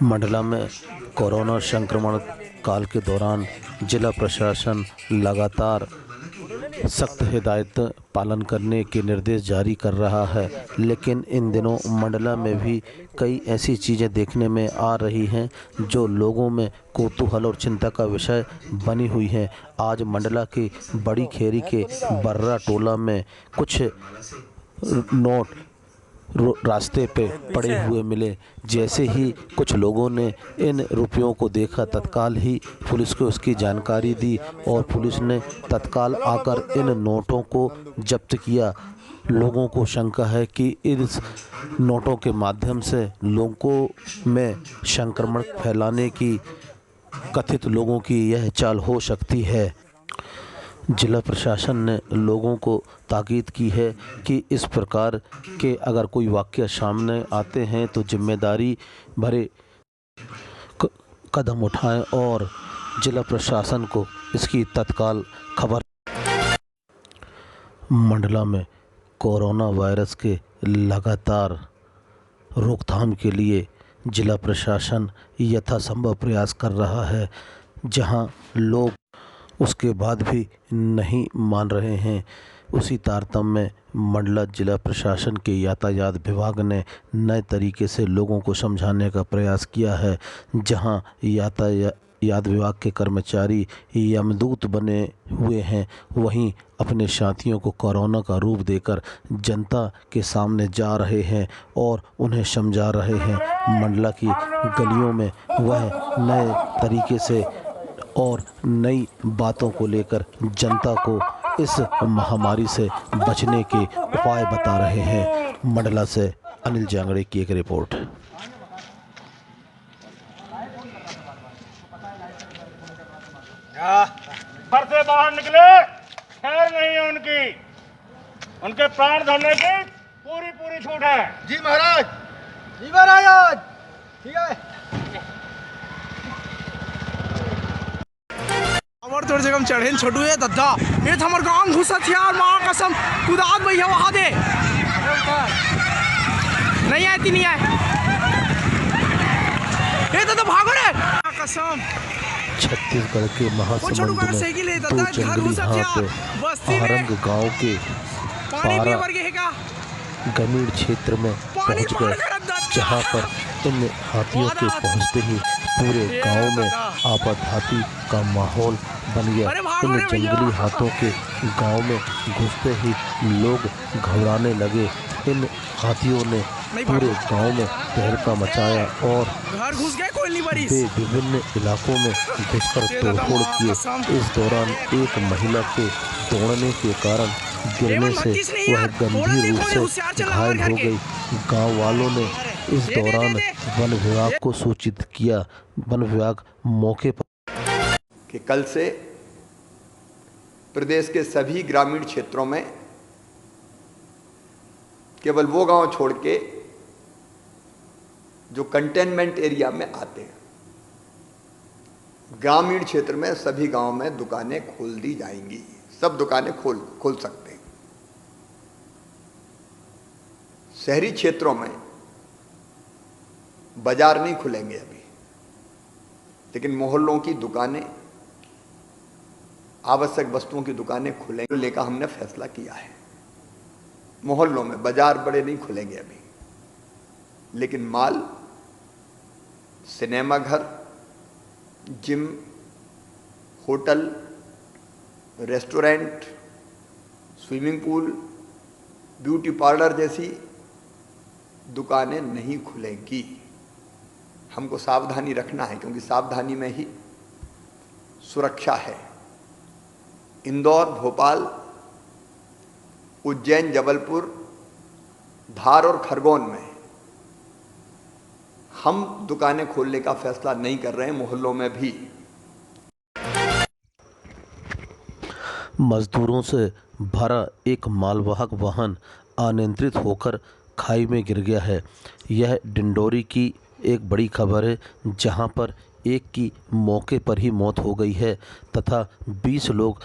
मंडला में कोरोना संक्रमण काल के दौरान जिला प्रशासन लगातार सख्त हिदायत पालन करने के निर्देश जारी कर रहा है, लेकिन इन दिनों मंडला में भी कई ऐसी चीज़ें देखने में आ रही हैं जो लोगों में कौतूहल और चिंता का विषय बनी हुई हैं। आज मंडला की बड़ी खेरी के बर्रा टोला में कुछ नोट रास्ते पे पड़े हुए मिले। जैसे ही कुछ लोगों ने इन रुपयों को देखा, तत्काल ही पुलिस को उसकी जानकारी दी और पुलिस ने तत्काल आकर इन नोटों को जब्त किया। लोगों को शंका है कि इस नोटों के माध्यम से लोगों में संक्रमण फैलाने की कथित लोगों की यह चाल हो सकती है। जिला प्रशासन ने लोगों को ताकीद की है कि इस प्रकार के अगर कोई वाक़या सामने आते हैं तो जिम्मेदारी भरे कदम उठाएं और जिला प्रशासन को इसकी तत्काल खबर। मंडला में कोरोना वायरस के लगातार रोकथाम के लिए जिला प्रशासन यथासंभव प्रयास कर रहा है। जहां लोग उसके बाद भी नहीं मान रहे हैं, उसी तारतम्य में मंडला जिला प्रशासन के यातायात विभाग ने नए तरीके से लोगों को समझाने का प्रयास किया है। जहां यातायात विभाग के कर्मचारी यमदूत बने हुए हैं, वहीं अपने साथियों को कोरोना का रूप देकर जनता के सामने जा रहे हैं और उन्हें समझा रहे हैं। मंडला की गलियों में वह नए तरीके से और नई बातों को लेकर जनता को इस महामारी से बचने के उपाय बता रहे हैं। मंडला से अनिल जांगड़े की एक रिपोर्ट। घर से बाहर निकले, खैर नहीं है उनके प्राण धोने की पूरी छूट है। जी महाराज, जी महाराज, ठीक है। तोड़ जगह चढ़ेल छोटू है दद्दा ये हमर गांव घुसत यार, मां कसम कुदात भैया वहां दे नहीं आती नहीं आए ये तो भागो रे कसम। छत्तीसगढ़ के महासमुंद में दो जंगली हाथ आहरंग गांव के ग्रामीण क्षेत्र में पहुंच गए, जहां पर इन हाथियों के पहुंचते ही पूरे गांव में आपाधापी का माहौल बन गया। इन जंगली हाथों के गांव में घुसते ही लोग घबराने लगे। इन हाथियों ने पूरे गांव में तहलका मचाया और वे विभिन्न इलाकों में घुसकर तोड़फोड़ किए। इस दौरान एक महिला के दौड़ने के कारण गिरने से वह गंभीर रूप से घायल हो गई। गांव वालों ने इस दौरान वन विभाग को सूचित किया। वन विभाग मौके पर कि कल से प्रदेश के सभी ग्रामीण क्षेत्रों में केवल वो गांव छोड़ के जो कंटेनमेंट एरिया में आते हैं, ग्रामीण क्षेत्र में सभी गांव में दुकानें खोल दी जाएंगी। सब दुकानें खोल सकते हैं। शहरी क्षेत्रों में बाजार नहीं खुलेंगे अभी, लेकिन मोहल्लों की दुकानें, आवश्यक वस्तुओं की दुकानें खुलेंगे लेकर हमने फैसला किया है। मोहल्लों में बाजार बड़े नहीं खुलेंगे अभी, लेकिन मॉल, सिनेमा घर, gym, hotel, restaurant, swimming pool, beauty parlour जैसी दुकानें नहीं खुलेंगी। हमको सावधानी रखना है, क्योंकि सावधानी में ही सुरक्षा है। इंदौर, भोपाल, उज्जैन, जबलपुर, धार और खरगोन में हम दुकानें खोलने का फैसला नहीं कर रहे हैं। मोहल्लों में भी मजदूरों से भरा एक मालवाहक वाहन अनियंत्रित होकर खाई में गिर गया है। यह डिंडोरी की एक बड़ी खबर है, जहां पर एक की मौके पर ही मौत हो गई है तथा 20 लोग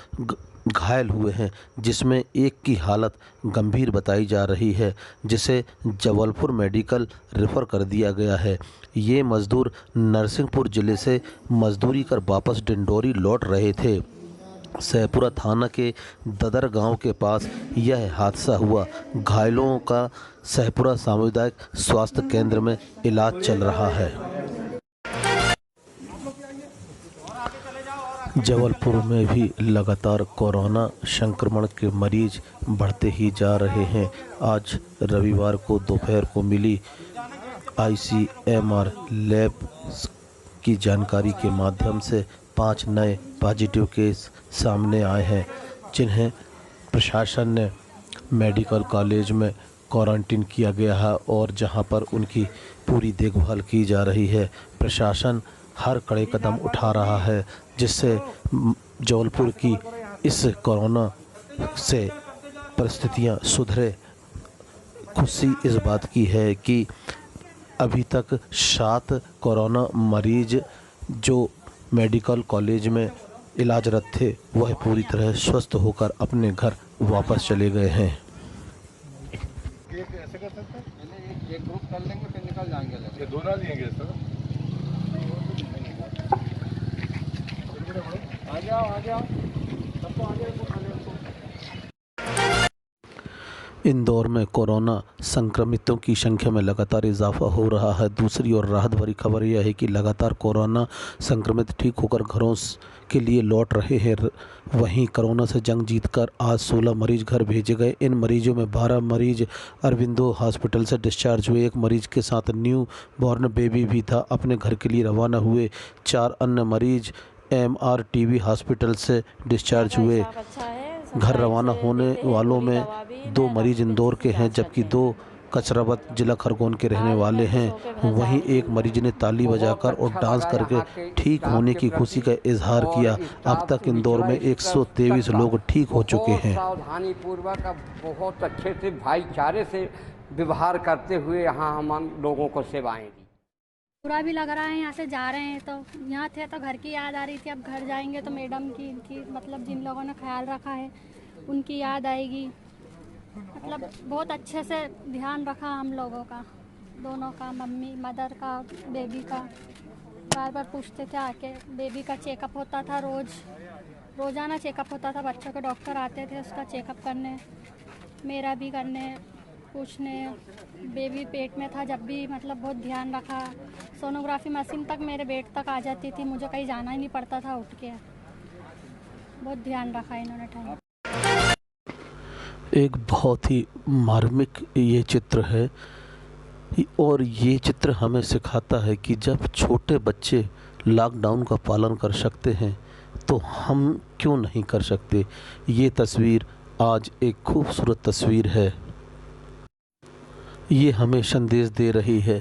घायल हुए हैं, जिसमें एक की हालत गंभीर बताई जा रही है, जिसे जबलपुर मेडिकल रेफर कर दिया गया है। ये मज़दूर नरसिंहपुर ज़िले से मजदूरी कर वापस डिंडोरी लौट रहे थे। सहपुरा थाना के ददर गांव के पास यह हादसा हुआ। घायलों का सहपुरा सामुदायिक स्वास्थ्य केंद्र में इलाज चल रहा है। जबलपुर में भी लगातार कोरोना संक्रमण के मरीज बढ़ते ही जा रहे हैं। आज रविवार को दोपहर को मिली ICMR लैब की जानकारी के माध्यम से 5 नए पॉजिटिव केस सामने आए हैं, जिन्हें प्रशासन ने मेडिकल कॉलेज में क्वारंटीन किया गया है और जहां पर उनकी पूरी देखभाल की जा रही है। प्रशासन हर कड़े कदम उठा रहा है, जिससे जबलपुर की इस कोरोना से परिस्थितियां सुधरे। खुशी इस बात की है कि अभी तक 7 कोरोना मरीज जो मेडिकल कॉलेज में इलाजरत थे, वह पूरी तरह स्वस्थ होकर अपने घर वापस चले गए हैं। ऐसे कर सकते हैं, एक ग्रुप कर लेंगे फिर निकल जाएंगे। ये दोनों लेंगे सर। आ जाओ सबको आगे इंदौर में कोरोना संक्रमितों की संख्या में लगातार इजाफा हो रहा है। दूसरी ओर राहत भरी खबर यह है कि लगातार कोरोना संक्रमित ठीक होकर घरों के लिए लौट रहे हैं। वहीं कोरोना से जंग जीतकर आज 16 मरीज घर भेजे गए। इन मरीजों में 12 मरीज अरविंदो हॉस्पिटल से डिस्चार्ज हुए। एक मरीज के साथ न्यू बॉर्न बेबी भी था। अपने घर के लिए रवाना हुए 4 अन्य मरीज MRTV हॉस्पिटल से डिस्चार्ज हुए। घर रवाना होने वालों में 2 मरीज इंदौर के हैं, जबकि 2 कचरावत जिला खरगोन के रहने वाले हैं। वहीं एक मरीज ने ताली बजाकर और डांस करके ठीक होने की खुशी का इजहार किया। अब तक इंदौर में 123 लोग ठीक हो चुके हैं। सावधानी पूर्वक बहुत अच्छे से भाईचारे से व्यवहार करते हुए यहाँ हम लोगों को सेवाएं दी। बुरा भी लग रहा है, यहाँ से जा रहे हैं तो यहाँ थे तो घर की याद आ रही थी। अब घर जाएंगे तो मैडम की इनकी मतलब जिन लोगों ने ख्याल रखा है उनकी याद आएगी। मतलब बहुत अच्छे से ध्यान रखा हम लोगों का, दोनों का, मम्मी मदर का, बेबी का। बार बार पूछते थे आके। बेबी का चेकअप होता था, रोज़ाना चेकअप होता था। बच्चों के डॉक्टर आते थे उसका चेकअप करने, मेरा भी करने, पूछने। बेबी पेट में था जब भी मतलब बहुत ध्यान रखा। सोनोग्राफी मशीन तक मेरे बेड तक आ जाती थी, मुझे कहीं जाना ही नहीं पड़ता था उठ के। बहुत ध्यान रखा इन्होंने टाइम। एक बहुत ही मार्मिक ये चित्र है और ये चित्र हमें सिखाता है कि जब छोटे बच्चे लॉकडाउन का पालन कर सकते हैं तो हम क्यों नहीं कर सकते। ये तस्वीर आज एक खूबसूरत तस्वीर है। ये हमें संदेश दे रही है